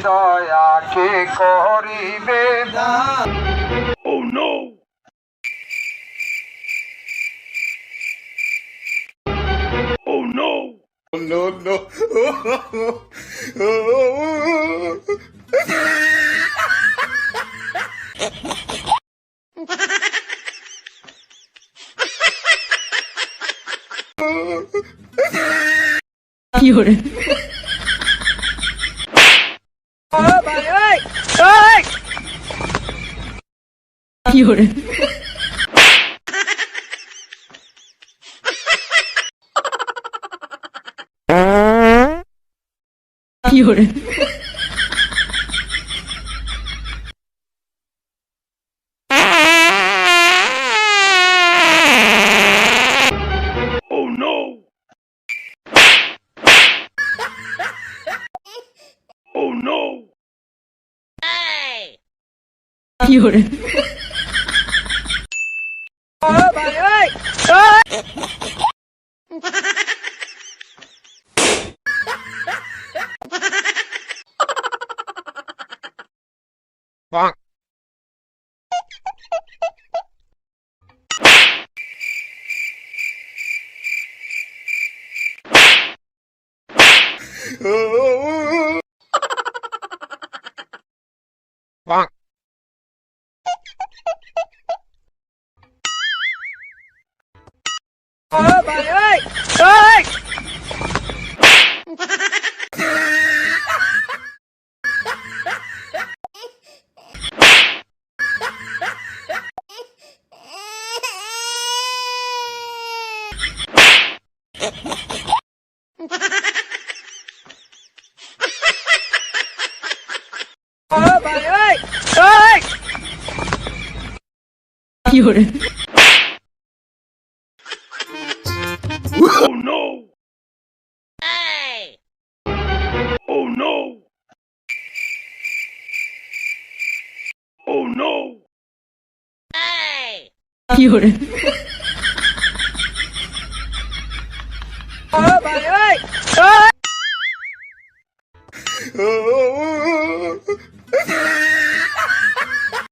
দয়া কে করিবে দান। Oh no! Oh no! No, no. Fiore. Fiore. Fiore. Oh no! Oh no! Fiore. Bonk. Bonk. Fiore. Oh no! Oh no! Oh no! Fiore.